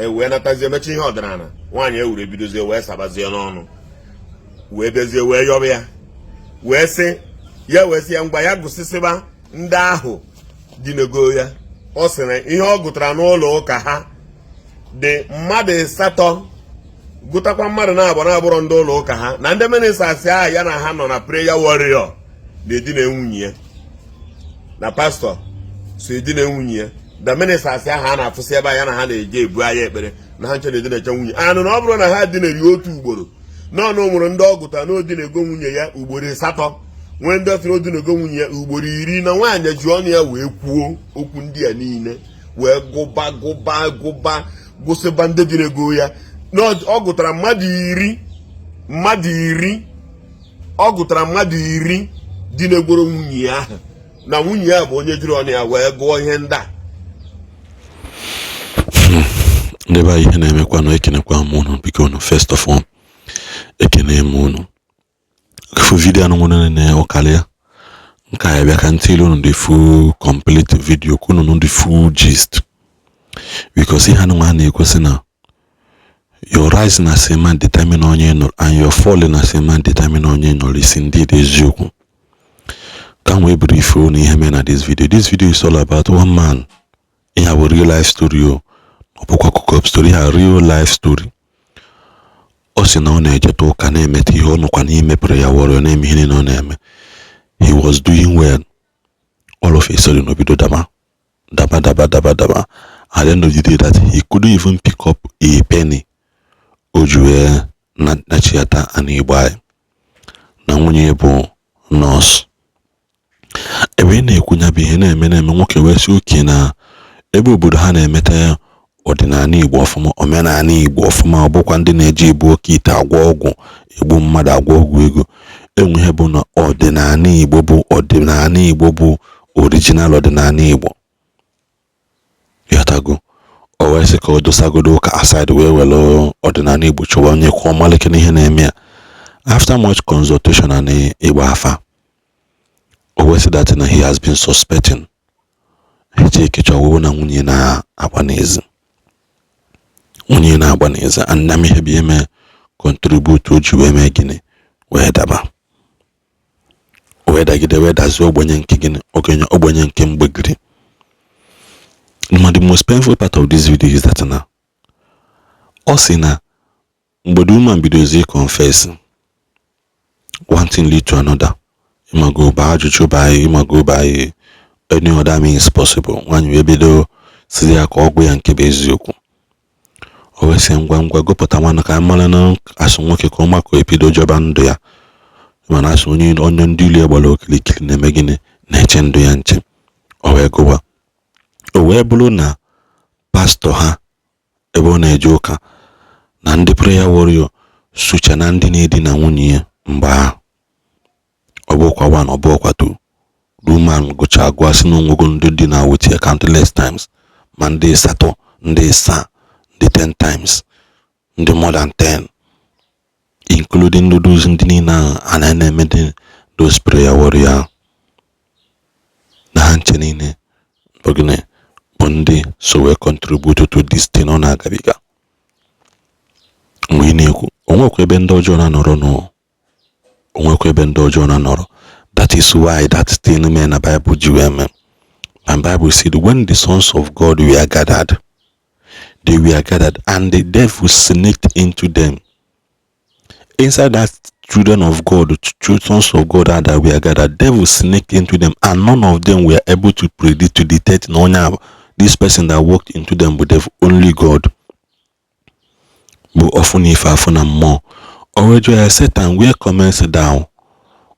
wee natazie emechi ihe ọdịnala nwaanyị ewure bidozie wee sabazie n'ọnụ wee bezie wee yọba ya wee sị ya mgba ya gụsịsịba ndị ahụ dị n'ego ya. Ọ sịrị ihe ọ gụtara n'ụlọ ụka ha dị mmadụ 8 gụtakwa mmadụ na-abụrọ ndị ụlọ ụka ha na ndị ministers ahụ ya na ha nọ na prayer warrior na-edina nwunye ya na pastọ so edina nwunye ya. The ministers ahụ a na-afụsị ebe ya na ha na-eje ebu anya ekpere na ha nche na-edina eche nwunye anụ na ọ bụrụ na ha dineri otu ugboro n'ọnụ nwere ndị ọ gụtara na odinego nwunye ya ugboro 8 nwee ndị ọsịrị odinego nwunye ya ugboro 10 na nwaanyị ji ọnụ ya wee kwuo okwu ndị a niile wee gụba gụsịba ndị dinego ya na ọ gụtara mmadụ 10 ọ gụtara mmadụ 10 dinegoro nwunye ya ahụ na nwunye ya bụ onye jiri ọnụ ya wee gụọ ihe ndị a. Ndị be ihe na-emekwa na ekenekwa m unu biko unu first of all ekene m unu fu video anu nwere na ọkalịa nka ya bịa ka ntị unu the full complete video kunu the full gist because ihe anu na-ekwesị na your rise na sema determine onye nọ and your fall na sema determine onye nọ isi ndị eziokwu ka we brief unu ihe me na this video is all about one man in our real life story ọbụkwa story ha real life story. Ọ sị na ọ na-ejeta ụka na-emete ihe ọ nọkwa n'ime prayer warrior na-eme ihe niile ọ na-eme. He was doing well. All of a sudden obido daba. At the end of the day that he couldn't even pick up a penny. Ojue na chiata and Igbo na nwunye bụ nurse. Ebe na-ekwunya bụ ihe na-eme nwoke wee sị oke na ebe obodo ha na-emeta ọdịnala Igbo ọfụma omenala Igbo ọfụma ọbụkwa ndị na-eji ebu oke ite agwọ ọgwụ egbu mmadụ agwọ ọgwụ ego enweghị bụ na ọdịnala Igbo bụ original ọdịnala Igbo yatago o wee sị ka o dosagodo ụka aside wee were ọdịnala Igbo chọwa onye kwụọ malike n'ihe na-eme ya. After much consultation na Igbo afa o wee sị that na he has been suspecting echekecha ọwụwụ na nwunye na-agba n'ezi and na ihe bi eme contribute oji wee mee gịnị wee daba wee dagide wee dazi ogbenye nke gịnị ogbenye nke mgbegiri. The most painful part of this video is that na ọ sị na mgbe the woman bidozi confess one thing lead to another imago ba ajụjụ ba imago ba any other means possible nwanyị wee bido sizi ya ka ọgwụ ya nke bụ eziokwu. O wee sị ngwa gụpụta nwanne ka mara na asụ nwoke ka ọmako ebido jọba ndụ ya mana asụ onye ndị ilu gbara okilikili na-eme gịnị na-eche ndụ ya nche. O wee gụwa o wee bụrụ na pastọ ha ebe ọ na-eje ụka na ndị prayer warrior sucha na ndị na-edina nwunye ya mgbe ahụ ọ bụkwa 1 ọ bụkwa 2 Roman gụcha gwasi na onwego ndị dị na with countless times ma ndị 8 ndị 7 ndị 10 times ndị more than 10 including those ndị niile a na-eme those prayer warrior na ha nche niile bụ ndị so wee contribute to this thing ọ na-agabiga. Mgbe ị na-ekwu onwekwa ebe ndị ọjọọ na-anọrọ that is why that thing men na Bible GWM and Bible said when the sons of God were gathered they were gathered and the devil sneaked into them. Inside that children of God, sons of God that were gathered, devil sneaked into them and none of them were able to predict to detect no this person that walked into them with devil, only God. But often if I found more already Satan where comments down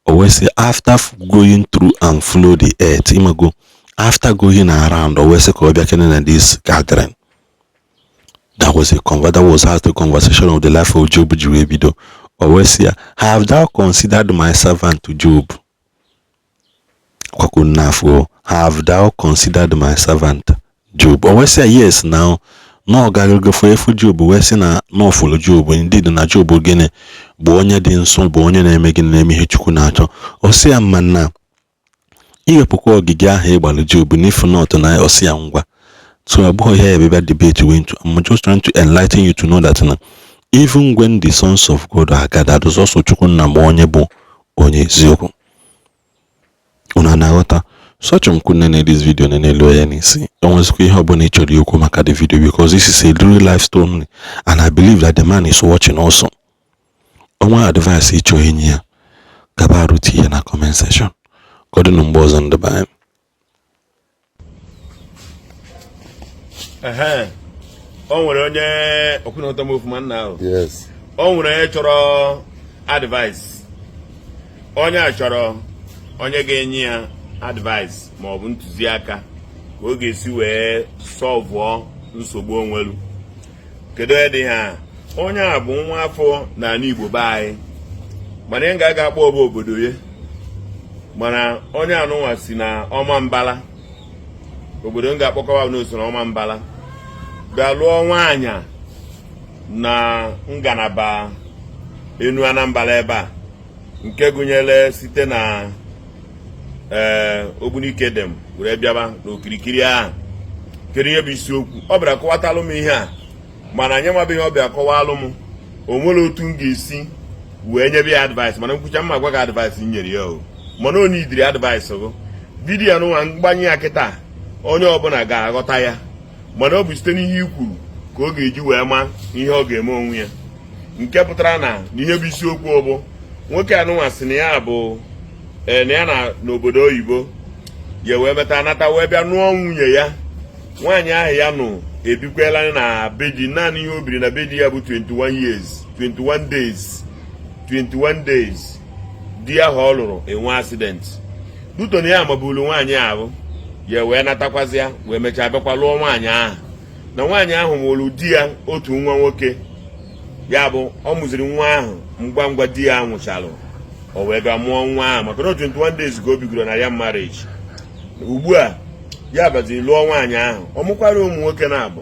always say after going through and flow the earth imago after going around always say in this gathering. That was the conversation of the life of Job Juwebido. Always say, have thou considered my servant Job? Have thou considered my servant Job? Always say yes now. No gaga for Job, we say na no follow Job, indeed na Job again, bonye din son bonye na emegin na emi hechuku na acho. O say man na iwe pokwa ogige ahụ ịgbalụ Job n'if not na o say ngwa So about here baby debate we went to. I'm just trying to enlighten you to know that even when the sons of God are gathered, there's also chukun na onye bụ onye eziokwu. Una na-aghọta. Such nene this video nene lo ya n'isi. Onwezikwa ihe ọbụla ị chọrọ ikwu maka the video because this is a real life story and I believe that the man is watching also. Onwe advice ị chọrọ enyi ya gaba ruti ya na comment section. Godin mgbe ọzọ ndịba anyị. O nwere onye okwunoto move na ahụ. Yes. O nwere onye chọrọ advice. Onye a chọrọ onye ga-enye ya advice ma ọ bụ ntụziaka ka ọ ga-esi wee solve nsogbu onwelu. Kedu dị ha? Onye a bụ nwa afọ na Igbo be anyị. Mana ị ga-aga akpọ obodo ya. Mana onye anụnwa si na ọma mbala. Obodo m ga-akpọkọwa n'oso na ọma mbala. Ga-alụọ nwaanyị na ngalaba Enu Anambra ebe a nke gụnyere site na Ogbunike dem were bịaba n'okirikiri ahụ. Kedu ihe bụ isiokwu? Ọ bịara kọwatalụ m ihe a mana nye nwabe ihe ọ bịara kọwalụ m o nwere otu m ga-esi wee nyebe ya advice mana nkwucha mma gwa gị advice m nyere ya o mana o nidiri advice gụ vidiyo nwa mgbanye ya kịta onye ọbụla ga-aghọta ya mana ọ bụ site n'ihe i kwuru ka ọ ga-eji wee ma ihe ọ ga-eme onwe ya nke pụtara na n'ihe bụ isiokwu ọ bụ nwoke anụnwa sị na ya bụ na ya na n'obodo oyibo ya wee meta anata wee bịa nụọ nwunye ya. Nwaanyị ahụ ya nụ ebikwela na bedi naanị ihe o biri na bedi ya bụ 21 days di ahụ ọ lụrụ enwe accident duto na ya mabulu nwaanyị ahụ ya wee natakwazi ya wee mechaa bịakwa lụọ nwaanyị ahụ na nwaanyị ahụ mụrụ di ya otu nwa nwoke ya bụ ọ mụziri nwa ahụ ngwa ngwa di ya nwụchalụ o wee bịa mụọ nwa ahụ maka na 21 days ka o bigoro na ya marriage. Ugbu a ya baziri lụọ nwaanyị ahụ ọ mụkwara ụmụ nwoke na-abụ.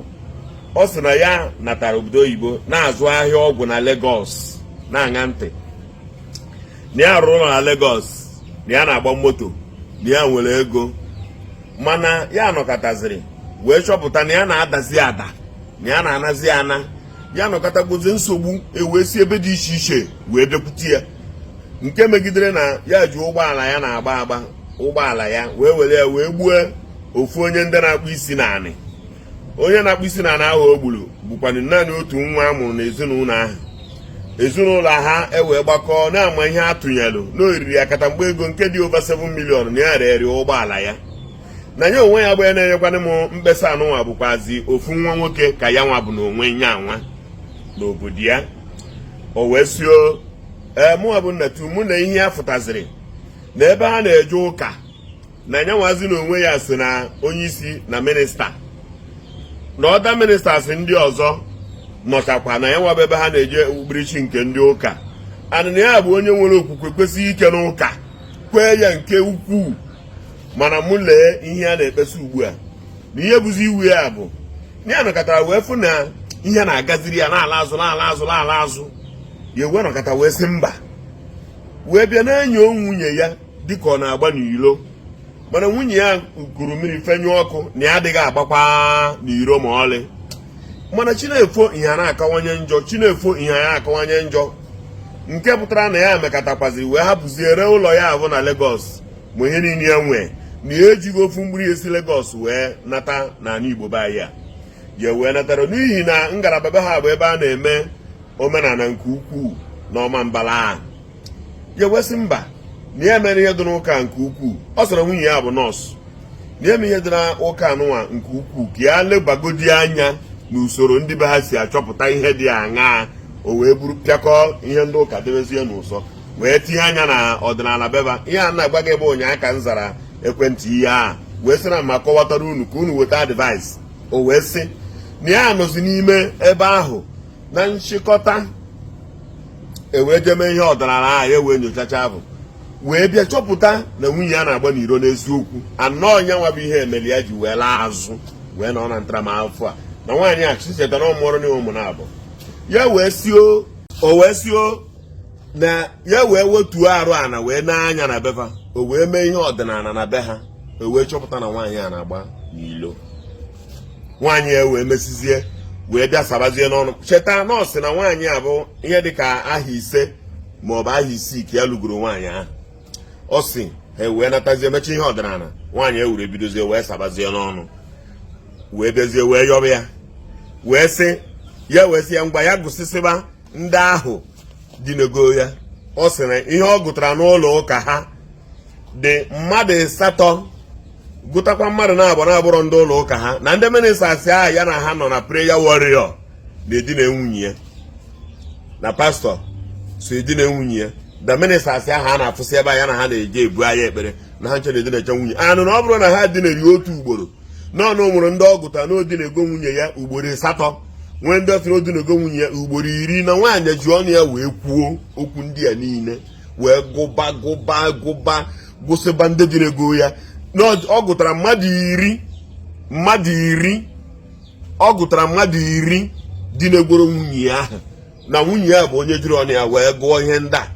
Ọ sị na ya natara obodo oyibo na-azụ ahịa ọgwụ na Lagos na-aṅa ntị na ya rụrụ ụlọ na Lagos na ya na-agba moto na ya nwere ego mana ya nọkọtaziri wee chọpụta na ya na-adazi ada na ya na-anazi ana ya nọkọtagbozi nsogbu ewee si ebe dị iche iche wee bịakwute ya nke megidere na ya ji ụgbọala ya na-agba ụgbọala ya wee were ya wee gbuo ofu onye ndị na-akpụ isi naanị. Onye na-akpụ isi naanị ahụ o gburu bụkwanụ naanị otu nwa a mụrụ n'ezinụlọ ahụ. Ezinụlọ ha ewee gbakọọ na-ama ihe atụnyelụ n'oriri ya katamgbe ego nke dị over 7 million na ya rere ụgbọala ya. Na ya onwe ya bụ ya na-enyekwana m mkpesa anụnwa bụkwazi ofu nwa nwoke ka ya nwa bụ na onwe nya nwa n'obodo ya. O wee sio mụnwa bụ nnatu mụ na ihe ya fụtaziri na ebe ha na-eje ụka na nyanwazi na onwe ya si na onye isi na minista na ọda ministers ndị ọzọ nọchakwa na ya nwaba ebe ha na-eje okpukperechi nke ndị ụka anụ ya bụ onye nwere okwukwe kwesịghị ike n'ụka kwee ya nke ukwuu mana mụ lee ihe a na-ekpesa ugbu a na ihe bụzi iwu ya bụ na ya nọkọtara wee fụ na ihe na-agaziri ya n'ala azụ ya wee nọkọta wee sị mba wee bịa na-enyo nwunye ya dịka ọ na-agba n'iro mana nwunye ya kuru mmiri fenye ọkụ na ya adịghị agbakwa n'iro ma ọlị mana chinefo ihe na-akawanye njọ chinefo ihe ya akawanye njọ nke pụtara na ya mekatakwaziri wee hapụziere ụlọ ya abụ na Lagos ma ihe niile ya nwee na ya ejighị ofu mgbiri esi Lagos wee nata n'ala Igbo be anyị ya wee natara n'ihi na ngalaba be ha bụ ebe a na-eme omenala nke ukwuu n'ọma mbala ahụ. Ya wesị mba na ya mere ihe dị n'ụka nke ukwuu. Ọ sọrọ nwunye ya bụ nọọsụ na ya mere ihe dị n'ụka anụnwa nke ukwuu ka ya lebagodi anya n'usoro ndị be ha si achọpụta ihe dị aṅaa o wee buru pịakọ ihe ndị ụka debezie n'ụsọ wee tinye anya na ọdịnala beba. Ihe a na-agba gị ebe ụnyaahụ ka m zara ekwentị ihe a wee sị na ma kọwatara unu ka unu weta advice. O wee sị na ya nọzi n'ime ebe ahụ na nchịkọta ewee jeme ihe ọdịnala ahụ ewee nyochacha bụ wee bịa chọpụta na nwunye ya na-agba n'iro n'eziokwu anọọ nya nwa bụ ihe emeli ya ji wee laa azụ wee nọ na ntaramahụhụ a na nwaanyị a chichetara ọmụọrụ na ụmụ na-abụ ya wee sio na ya wee wetuo arụ ana wee na-anya na befa o wee mee ihe ọdịnala na be ha o wee chọpụta na nwaanyị a na-agba n'ilo. nwaanyị ya wee mesizie wee bịa sabazie n'ọnụ. Cheta nọọsụ na nwaanyị a bụ ihe dịka aha ise maọbụ aha isii ka ya lụgoro nwaanyị ahụ. Ọ sị ha wee natazie mechi ihe ọdịnala, nwaanyị ya were bidozie wee sabazie n'ọnụ wee bịazie wee yọba ya wee sị ya wee sị ya mgba ya gụsịsịba ndị ahụ dị n'ego ya. Ọ sị na ihe ọ gụtara n'ụlọ ụka ha dị mmadụ 8 gụtakwa mmadụ na-abụrọ ndị ụlọ ụka ha na ndị ministers ahụ ya na ha nọ na prayer warrior na-edina nwunye ya na pastọ so edina nwunye ya. The ministers ahụ a na-afụsị ebe ya na ha na-eje ebu anya ekpere na ha nche na-edina eche nwunye anụ na ọ bụrụ na ha dineri otu ugboro n'ọnụ nwụrụ ndị ọ gụta na odinego nwunye ya ugboro 8 nwee ndị ọsịrị odinego nwunye ya ugboro 10 na nwaanyị ji ọnụ ya wee kwuo okwu ndị a niile wee gụba gụsịba ndị dinego ya. Ọ gụtara mmadụ iri ọ gụtara mmadụ 10 dinegoro nwunye ya ahụ na nwunye ya bụ onye jiri ọnụ ya wee gụọ ihe ndị a.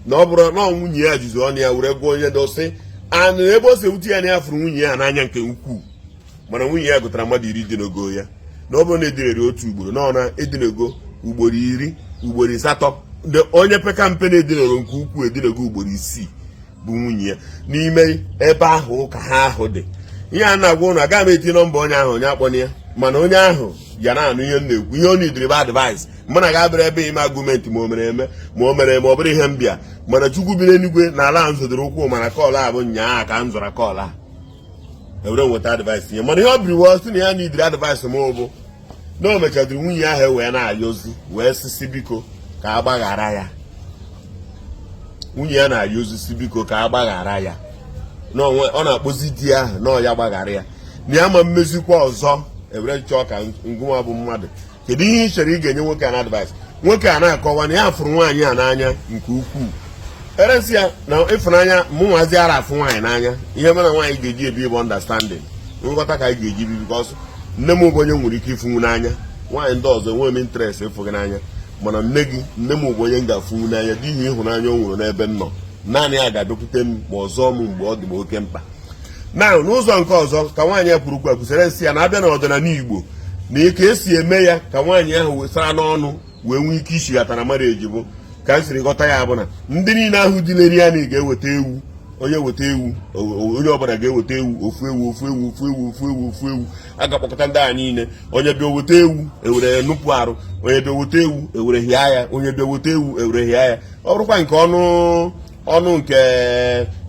Na ọ bụrụ na nwunye ya jizi ọnụ ya were gụọ onye dosi anụ ebe o si ewute ya na ya fụrụ nwunye ya n'anya nke ukwuu, mana nwunye ya gụtara mmadụ 10 dinego ya. Na ọ bụrụ na edinere otu ugboro na ọ na-edinego ugboro 10 ugboro 8 onye peka mpe na-edinero nke ukwuu edinego ugboro 6 bụ nwunye ya n'ime ebe ahụ ka ha ahụ dị. Ihe a na-agwa ụnụ agaghị m eti nọmba onye ahụ onye akpọnye ya, mana onye ahụ ya na-anụ ihe m na-ekwu. Ihe ọ na-ediri bụ advice mụ na ga-abịara ebe ime agụmentị ma o mere eme ma o mere eme ọ bụrụ ihe m bịa, mana Chukwu bi n'eluigwe na ala nzodoro ụkwụ mana kọọlụ a bụ nyaa ka m zọrọ kọọlụ a ewere nweta advice ya. Mana ihe ọ biri wee sị na ya na-ediri advice ma ọ bụ na o mechadiri nwunye ahụ wee na-ayọzi wee sisi biko ka a gbaghara ya. Nwunye ya na-ayọzi si biko ka a gbaghara ya ọ na-akpọzi di ahụ na ya gbaghara ya na ya ma mmezikwa ọzọ ewere chọọ ka ngụnwa bụ mmadụ. Kedu ihe ị chere ị ga-enye nwoke a na advice? Nwoke a na-akọwa na ya fụrụ nwaanyị a n'anya nke ukwuu, eresi ya na ịfụnanya mụ nwazi ara afụ nwaanyị n'anya. Ihe mana nwaanyị ga-eji ebi bụ understanding, nghọta ka anyị ga-eji bi, because nne m bụ onye nwere ike ịfụnwu n'anya, nwaanyị ndị ọzọ enweghị m interest ịfụ gị n'anya, mana nne m bụ onye m ga-afụnwu n'anya n'ihi ịhụnanya o nwere n'ebe m nọ. Naanị ya ga-abịakwute m ma ọzọ m mgbe ọ dị m oke mkpa. Na n'ụzọ nke ọzọ ka nwaanyị ya kwuru kwusịrị nsị ya na-abịa n'ọdịnala Igbo na ike esi eme ya ka nwaanyị ahụ wesara n'ọnụ wee nwee ike ichighata na marriage bụ ka m siri ghọta ya bụ na ndị niile ahụ dị n'eri ya na ga-eweta ewu, onye weta ewu onye ọbụla ga-eweta ewu ofu ewu a ga-akpọkọta ndị a niile. Onye bịa weta ewu ewere nupụ arụ, onye bịa weta ewu ewere hịa ya, onye bịa weta ewu ewere hịa ya. Ọ bụrụkwa nke ọnụ nke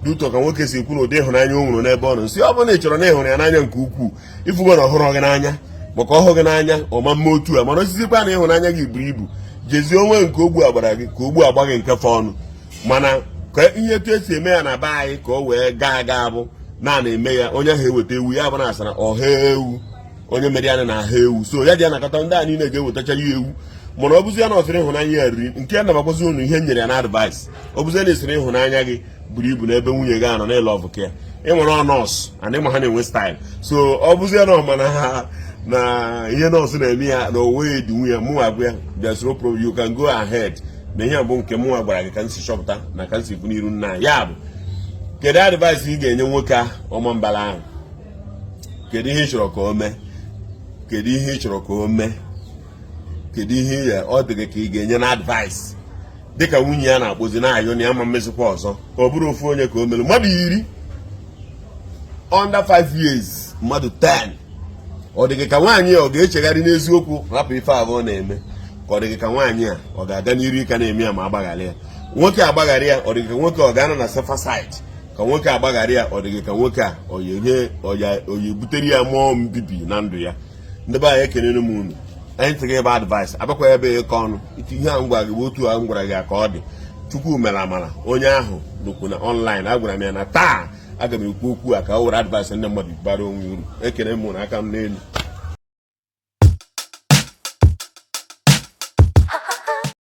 dị ụtọ ka nwoke si ekwu na ụdị ịhụnanya o nwere n'ebe ọ nọ. Nsị ọ bụrụ na ị chọrọ na ịhụrụ ya n'anya nke ukwuu ifugo na ọhụrụ gị n'anya maka ọhụ gị n'anya ọma mma otu a, mana osizikwa na ịhụnanya gị buru ibu jezie onwe nke ogbu agbara gị ka ogbu agba gị nke fe ọnụ. Mana ka ihe etu esi eme ya na be anyị ka o wee gaa bụ na-eme ya onye ahụ eweta ewu ya bụ na asara ọha ewu onye mere ya na aha ewu, so ya dị ya nakọta ndị a niile ga-ewetacha ya ewu. Mana ọ bụzi ya na ọsịrị ịhụnanya ya riri nke ya nabakwazi ụnụ ihe nyere ya na advice. Ọ bụzi na esiri ịhụnanya gị buru ibu n'ebe nwunye gị anọ na-ele ọvụ ya ịnwere nọọsụ and ịma ha na-enwe style. So ọ bụzi ya na ọmana ha na ihe nọọsụ na-eme ya na onwe dị nwunye mụ agwa ya there's no problem, you can go ahead na ihe bụ nke mụnwa gwara gị ka m si chọpụta na ka m si bụ n'iru nna ya bụ kedu advice ị ga-enye nwoke a ọma mbala ahụ? Kedu ihe ị chọrọ ka o mee? Kedu ihe ị chọrọ ka o mee? Kedu ihe ya ọ dịghị ka ị ga-enye na advice dịka nwunye ya na-akpụzi na-ayọ na ya ma mmezikwa ọzọ ka ọ bụrụ ofu onye ka o mere mmadụ 10 under 5 years mmadụ 10? Ọ dịghị ka nwaanyị ọ ga-echegharị n'eziokwu rapụ ife abụọ na-eme ka ọ dịghị ka nwaanyị a ọ ga-aga n'iru ike na-eme ya ma agbaghara ya? Nwoke agbaghara ya ọ dịghị ka nwoke ọ ga-anọ na safer side? Ka nwoke agbaghara ya ọ dịghị ka nwoke a ọ ya ebutere ya mmụọ mbibi na ndụ ya? Ndị be anyị ekenere m unu, anyị tụrụ ebe advice abịakwa ebe ịkọ ọnụ ihe a m gwara gị bụ otu a m gwara gị ka ọ dị. Chukwu mere amara onye ahụ nọkwu na online agwara m ya na taa aga m ekwu okwu a ka o were advice ndị mmadụ bara onwe uru. Ekene m na aka m n'elu.